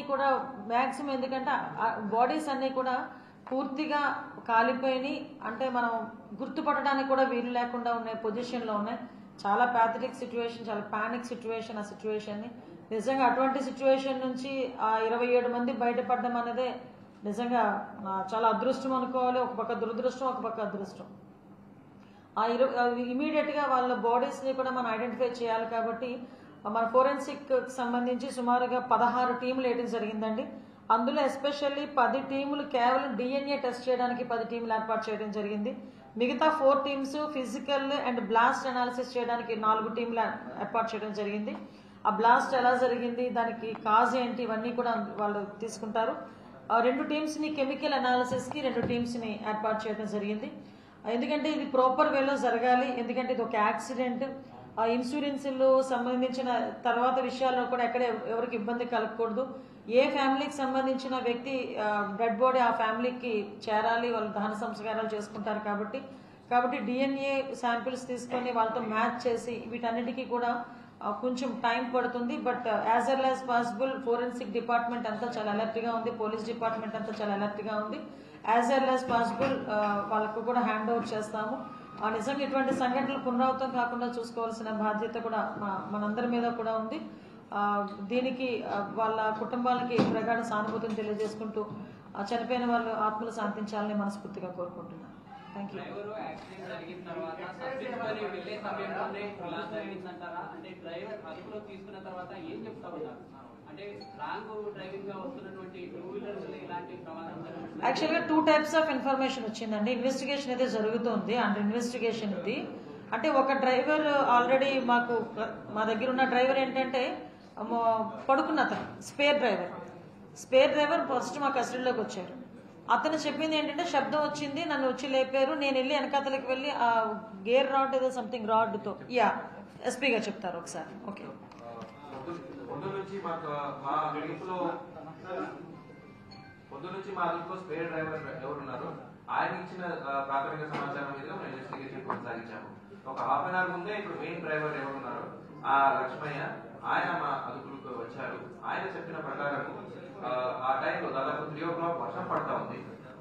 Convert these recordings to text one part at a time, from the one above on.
కూడా మ్యాక్సిమం ఎందుకంటే బాడీస్ అన్నీ కూడా పూర్తిగా కాలిపోయి అంటే మనం గుర్తుపట్టడానికి కూడా వీలు లేకుండా ఉన్న పొజిషన్లో ఉన్నాయి. చాలా ప్యాథటిక్ సిచ్యువేషన్, చాలా పానిక్ సిచ్యువేషన్. ఆ సిచ్యువేషన్ని నిజంగా అటువంటి సిచ్యువేషన్ నుంచి ఆ 27 మంది బయటపడడం అనేదే నిజంగా చాలా అదృష్టం అనుకోవాలి. ఒక పక్క దురదృష్టం, ఒక పక్క అదృష్టం. ఇమీడియట్గా వాళ్ళ బాడీస్ని కూడా మనం ఐడెంటిఫై చేయాలి. కాబట్టి మన ఫోరెన్సిక్ సంబంధించి సుమారుగా 16 టీములు వేయడం జరిగిందండి. అందులో ఎస్పెషల్లీ 10 టీములు కేవలం డిఎన్ఏ టెస్ట్ చేయడానికి 10 టీములు ఏర్పాటు చేయడం జరిగింది. మిగతా 4 teams physical and blast analysis చేయడానికి 4 టీములు ఏర్పాటు చేయడం జరిగింది. ఆ బ్లాస్ట్ ఎలా జరిగింది, దానికి కాజ్ ఏంటి, ఇవన్నీ కూడా వాళ్ళు తీసుకుంటారు. 2 టీమ్స్ని కెమికల్ అనాలిసిస్కి 2 టీమ్స్ని ఏర్పాటు చేయడం జరిగింది. ఎందుకంటే ఇది ప్రాపర్ వేలో జరగాలి. ఎందుకంటే ఇది ఒక యాక్సిడెంట్. ఇన్సూరెన్స్లు సంబంధించిన తర్వాత విషయాల్లో కూడా ఎక్కడ ఎవరికి ఇబ్బంది కలగకూడదు. ఏ ఫ్యామిలీకి సంబంధించిన వ్యక్తి డెడ్ బాడీ ఆ ఫ్యామిలీకి చేరాలి, వాళ్ళు దహన సంస్కారాలు చేసుకుంటారు. కాబట్టి డిఎన్ఏ శాంపిల్స్ తీసుకొని వాళ్ళతో మ్యాచ్ చేసి వీటన్నిటికీ కూడా కొంచెం టైం పడుతుంది. But as early as possible forensic department అంతా చాలా అలర్ట్గా ఉంది, పోలీస్ డిపార్ట్మెంట్ అంతా చాలా అలర్ట్గా ఉంది. యాజ్ ఎర్లీ యాజ్ పాసిబుల్ వాళ్ళకు కూడా హ్యాండ్ ఓవర్ చేస్తాము. నిజంగా ఇటువంటి సంఘటనలు పునరావృతం కాకుండా చూసుకోవాల్సిన బాధ్యత కూడా మనందరి మీద కూడా ఉంది. దీనికి వాళ్ళ కుటుంబాలకి ప్రగాఢ సానుభూతిని తెలియజేసుకుంటూ చనిపోయిన వాళ్ళు ఆత్మలు శాంతించాలని మనస్ఫూర్తిగా కోరుకుంటున్నాను. Thank you. యాక్చువల్గా 2 టైప్స్ ఆఫ్ ఇన్ఫర్మేషన్ వచ్చిందండి. ఇన్వెస్టిగేషన్ అయితే జరుగుతుంది, అండర్ ఇన్వెస్టిగేషన్ ఇది. అంటే ఒక డ్రైవర్ ఆల్రెడీ మా దగ్గర ఉన్న డ్రైవర్ ఏంటంటే పడుకున్న అతను స్పేర్ డ్రైవర్ ఫస్ట్ మా కస్టడీలోకి వచ్చారు. అతను చెప్పింది ఏంటంటే శబ్దం వచ్చింది, నన్ను వచ్చి లేపారు, నేను వెళ్ళి వెనకాతలకి వెళ్ళి ఆ గేర్ రాడ్ ఏదో సంథింగ్ రాడ్తో ఎస్పీ గారు చెప్తారు ఒకసారి. ఓకే. పొద్దు నుంచి మా అదుపులో స్పేర్ డ్రైవర్ ఎవరున్నారు ఆయన ఇచ్చిన ప్రాథమిక సమాచారం మీద మేము ఇన్వెస్టిగేషన్ కొనసాగించాము. ఒక హాఫ్ అన్ అవర్ ముందే ఇప్పుడు మెయిన్ డ్రైవర్ ఎవరున్నారు ఆ లక్ష్మయ్య, ఆయన మా అదుపులకు వచ్చారు. ఆయన చెప్పిన ప్రకారం ఆ టైంలో దాదాపు 3 o'clock వర్షం పడతా ఉంది.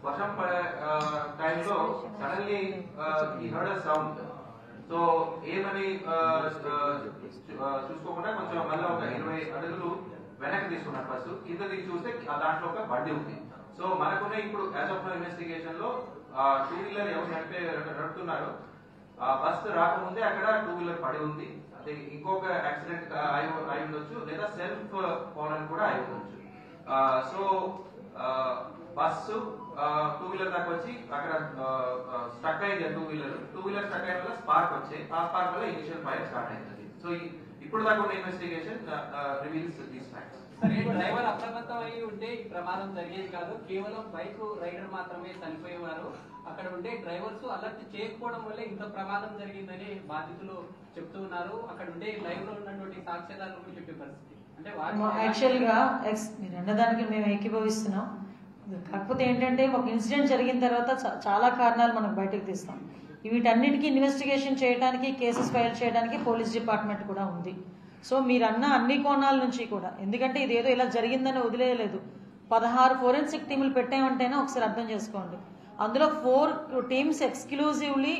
వర్షం పడే టైంలో సడన్లీ ఈ హర్డ్ అ సౌండ్. సో ఏమని చూసుకోకుండా కొంచెం మళ్ళీ ఒక 20 అడుగులు వెనక్కి తీసుకున్నారు బస్సు. కింద దిగి చూస్తే దాంట్లో ఒక బండి ఉంది. సో మనకున్న ఇప్పుడు యాజ్ ఆఫ్ నౌ ఇన్వెస్టిగేషన్ లో 2 వీలర్ ఎవరు నడుపుతున్నారు, బస్సు రాకముందే అక్కడ 2 వీలర్ పడి ఉంది. అంటే ఇంకొక యాక్సిడెంట్ అయి ఉండొచ్చు, లేదా సెల్ఫ్ ఫాలన్ కూడా అయి ఉండొచ్చు. సో బస్సు 2 వీలర్ దాకా వచ్చి అక్కడ స్టక్ అయింది. 2 వీలర్ స్టక్ అయిన వల్ల స్పార్క్ వచ్చాయి. ఆ స్పార్క్ వల్ల ఇనిషియల్ ఫైర్ స్టార్ట్ అయింది. సో ఇప్పుడు దాకా ఉన్న investigation reveals these facts. Driver అప్రమత్తం అయి ఉంటే ఈ ప్రమాదం జరిగేది కాదు. కేవలం బైక్ రైడర్ మాత్రమే చనిపోయేవారు. అక్కడ ఉండే డ్రైవర్స్ అలర్ట్ చేయకపోవడం వల్ల ఇంత ప్రమాదం జరిగిందని బాధితులు చెప్తూ ఉన్నారు. అక్కడ ఉండే లైవ్ లో ఉన్నటువంటి సాక్ష్యాధారాలు చెప్పే పరిస్థితి. అంటే యాక్చువల్గా మీరు అన్నదానికి మేము ఏకీభవిస్తున్నాం. కాకపోతే ఏంటంటే ఒక ఇన్సిడెంట్ జరిగిన తర్వాత చాలా కారణాలు మనకు బయటకు తీస్తాం. వీటన్నిటికీ ఇన్వెస్టిగేషన్ చేయడానికి, కేసెస్ ఫైల్ చేయడానికి పోలీస్ డిపార్ట్మెంట్ కూడా ఉంది. సో మీరు అన్న అన్ని కోణాల నుంచి కూడా, ఎందుకంటే ఇదేదో ఇలా జరిగిందని వదిలేయలేదు. 16 ఫోరెన్సిక్ టీములు పెట్టామంటేనే ఒకసారి అర్థం చేసుకోండి. అందులో 4 టీమ్స్ ఎక్స్క్లూజివ్లీ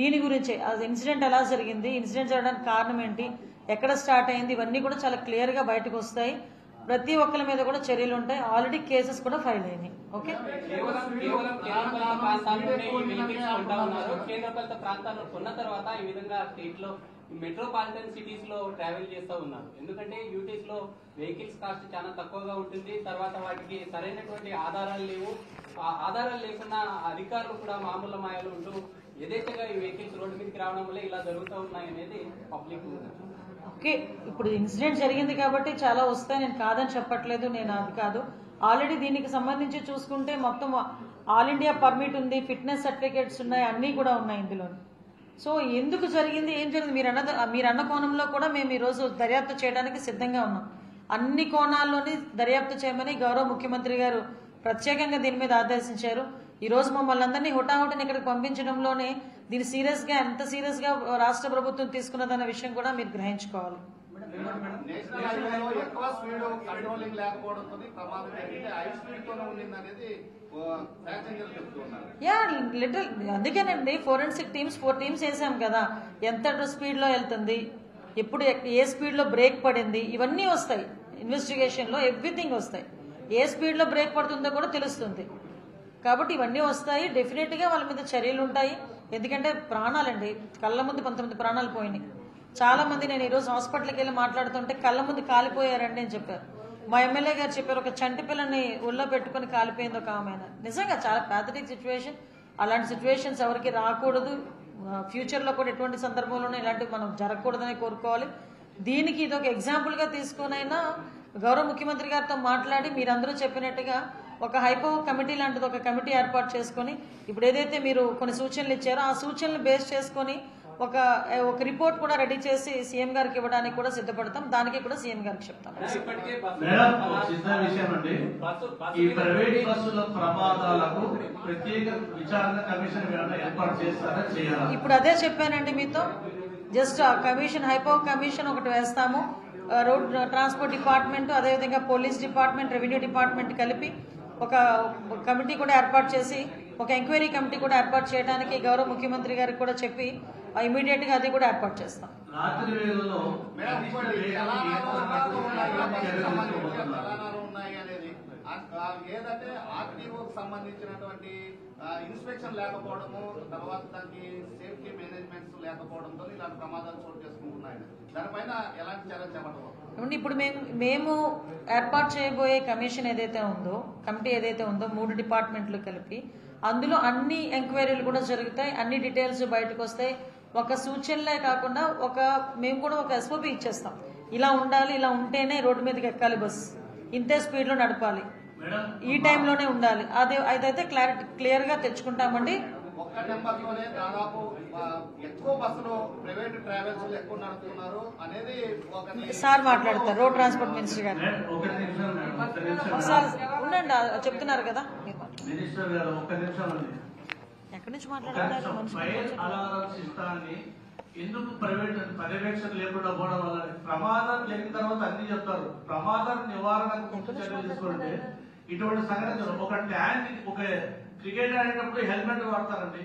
దీని గురించే, ఇన్సిడెంట్ ఎలా జరిగింది, ఇన్సిడెంట్ జరగడానికి కారణం ఏంటి, ఎక్కడ స్టార్ట్ అయింది, ఇవన్నీ కూడా చాలా క్లియర్గా బయటకు వస్తాయి. ప్రతి ఒక్కరి మీద కూడా చర్యలు ఉంటాయి. ఆల్రెడీ కేసెస్ కూడా ఫైల్ అయినాయి. ఓకే. కేంద్రపాలిత ప్రాంతాల్లో కొన్న తర్వాత ఈ విధంగా స్టేట్ లో మెట్రోపాలిటన్ సిటీస్ లో ట్రావెల్ చేస్తూ ఉన్నారు. ఎందుకంటే యూటీస్ లో వెహికల్స్ కాస్ట్ చాలా తక్కువగా ఉంటుంది. తర్వాత వాటికి సరైనటువంటి ఆధారాలు లేవు. ఆ ఆధారాలు లేకున్నా అధికారులు కూడా మామూలు మాయలు ఉంటూ యథేచ్ఛగా ఈ వెహికల్స్ రోడ్డు మీదకి రావడం వల్ల ఇలా జరుగుతూ ఉన్నాయి అనేది పబ్లిక్. ఓకే, ఇప్పుడు ఇన్సిడెంట్ జరిగింది కాబట్టి చాలా వస్తాయి, నేను కాదని చెప్పట్లేదు, నేను అది కాదు. ఆల్రెడీ దీనికి సంబంధించి చూసుకుంటే మొత్తం ఆల్ ఇండియా పర్మిట్ ఉంది, ఫిట్నెస్ సర్టిఫికేట్స్ ఉన్నాయి, అన్నీ కూడా ఉన్నాయి ఇందులో. సో ఎందుకు జరిగింది, ఏం జరిగింది, మీరు అన్న కోణంలో కూడా మేము ఈరోజు దర్యాప్తు చేయడానికి సిద్ధంగా ఉన్నాం. అన్ని కోణాల్లోని దర్యాప్తు చేయమని గౌరవ ముఖ్యమంత్రి గారు ప్రత్యేకంగా దీని మీద ఆదేశించారు. ఈరోజు మమ్మల్ని అందరినీ హుటాహుటిని ఇక్కడికి పంపించడంలోనే దీన్ని ఎంత సీరియస్గా రాష్ట్ర ప్రభుత్వం తీసుకున్నదన్న విషయం కూడా మీరు గ్రహించుకోవాలి. నేషనల్ హైవేలో ఎక్కువ స్పీడ్ కంట్రోలింగ్ లేకపోవడంతో ప్రమాదం జరిగితే హై స్పీడ్ తోనే ఉండింది అనేది ప్యాసింజర్ చెప్తున్నారు. యా లిటిల్ అందుకేనండి ఫోరెన్సిక్ టీమ్స్ 4 టీమ్స్ వేసాం కదా, ఎంత స్పీడ్ లో వెళ్తుంది, ఎప్పుడు ఏ స్పీడ్ లో బ్రేక్ పడింది, ఇవన్నీ వస్తాయి ఇన్వెస్టిగేషన్ లో, ఎవ్రీథింగ్ వస్తాయి. ఏ స్పీడ్ లో బ్రేక్ పడుతుందో కూడా తెలుస్తుంది. కాబట్టి ఇవన్నీ వస్తాయి, డెఫినెట్ గా వాళ్ళ మీద చర్యలు ఉంటాయి. ఎందుకంటే ప్రాణాలండి, కళ్ళ ముందు 19 ప్రాణాలు పోయినాయి. చాలా మంది, నేను ఈరోజు హాస్పిటల్కి వెళ్ళి మాట్లాడుతుంటే కళ్ళ ముందు కాలిపోయారండి అని చెప్పారు. మా ఎమ్మెల్యే గారు చెప్పారు, ఒక చంటి పిల్లని ఒళ్ళో పెట్టుకుని కాలిపోయింది ఒక ఆమె. నిజంగా చాలా ప్యాథటిక్ సిచ్యువేషన్. అలాంటి సిచ్యువేషన్స్ ఎవరికి రాకూడదు. ఫ్యూచర్ లో కూడా ఎటువంటి సందర్భంలోనూ ఇలాంటివి మనం జరగకూడదని కోరుకోవాలి. దీనికి ఇది ఒక ఎగ్జాంపుల్ గా తీసుకునైనా గౌరవ ముఖ్యమంత్రి గారితో మాట్లాడి మీరందరూ చెప్పినట్టుగా ఒక హైపో కమిటీ లాంటిది ఒక కమిటీ ఏర్పాటు చేసుకొని, ఇప్పుడు ఏదైతే మీరు కొన్ని సూచనలు ఇచ్చారో ఆ సూచనలు బేస్ చేసుకొని ఒక రిపోర్ట్ కూడా రెడీ చేసి సీఎం గారికి ఇవ్వడానికి కూడా సిద్ధపడతాం. దానికి కూడా సీఎం గారికి చెప్తాం. ఈ ప్రైవేట్ బస్సుల ప్రమాదాలకు ప్రత్యేక విచారణ కమిషన్ ఏర్పాటు చేస్తారా చేయాలా? ఇప్పుడు అదే చెప్పానండి మీతో. జస్ట్ ఆ కమిషన్, హైపో కమిషన్ ఒకటి వేస్తాము. రోడ్ ట్రాన్స్పోర్ట్ డిపార్ట్మెంట్, అదేవిధంగా పోలీస్ డిపార్ట్మెంట్, రెవెన్యూ డిపార్ట్మెంట్ కలిపి ఒక కమిటీ కూడా ఏర్పాటు చేసి, ఒక ఎంక్వైరీ కమిటీ కూడా ఏర్పాటు చేయడానికి గౌరవ ముఖ్యమంత్రి గారికి కూడా చెప్పి ఇమీడియట్ గా అది కూడా ఏర్పాటు చేస్తాం. రాత్రి వేళల్లో ఉన్నాయి అనేది ఏదంటే ఆర్టీఓకి సంబంధించినటువంటి ఇన్స్పెక్షన్ లేకపోవడము, తర్వాత దానికి సేఫ్టీ మేనేజ్మెంట్స్ లేకపోవడంతో ఇలాంటి ప్రమాదాలు చోటు చేసుకుంటున్నాయి. దానిపైన ఎలాంటి చర్యలు చేపట్టవచ్చు? ఇప్పుడు మేము ఏర్పాటు చేయబోయే కమిషన్ ఏదైతే ఉందో, కమిటీ ఏదైతే ఉందో 3 డిపార్ట్మెంట్లు కలిపి, అందులో అన్ని ఎంక్వైరీలు కూడా జరుగుతాయి, అన్ని డీటెయిల్స్ బయటకు వస్తాయి. ఒక సూచనలే కాకుండా మేము కూడా ఒక ఎస్ఓపి ఇచ్చేస్తాం. ఇలా ఉండాలి, ఇలా ఉంటేనే రోడ్డు మీదకి ఎక్కాలి, బస్ ఇంతే స్పీడ్ లో నడపాలి, ఈ టైంలోనే ఉండాలి. అదైతే క్లియర్ గా తెచ్చుకుంటామండి. ఒక్క నెంబర్లోనే దాదాపు ఎక్కువ బస్సులు ప్రైవేట్ ట్రావెల్స్ ఎక్కువ నడుపుతున్నారు అనేది సార్ మాట్లాడతారు, రోడ్ ట్రాన్స్పోర్ట్ మినిస్టర్ గారు. ఒకసారి ఉండండి, చెప్తున్నారు కదా. మినిస్టర్ గారు ఒక్క నిమిషం అండి. ఎక్కడి నుంచి మాట్లాడుతున్నారు? ఫైర్ అలారం సిస్టాన్ని ఎందుకు పర్యవేక్షణ లేకుండా పోవడం వల్ల ప్రమాదం జరిగిన తర్వాత అన్ని చెప్తారు. ప్రమాదం నివారణకు ముందు చర్యలు తీసుకుంటే ఇటువంటి సంఘటనలు, ఒక ట్యాంక్, ఒక క్రికెట్ ఆడేటప్పుడు హెల్మెట్ వాడతారండి.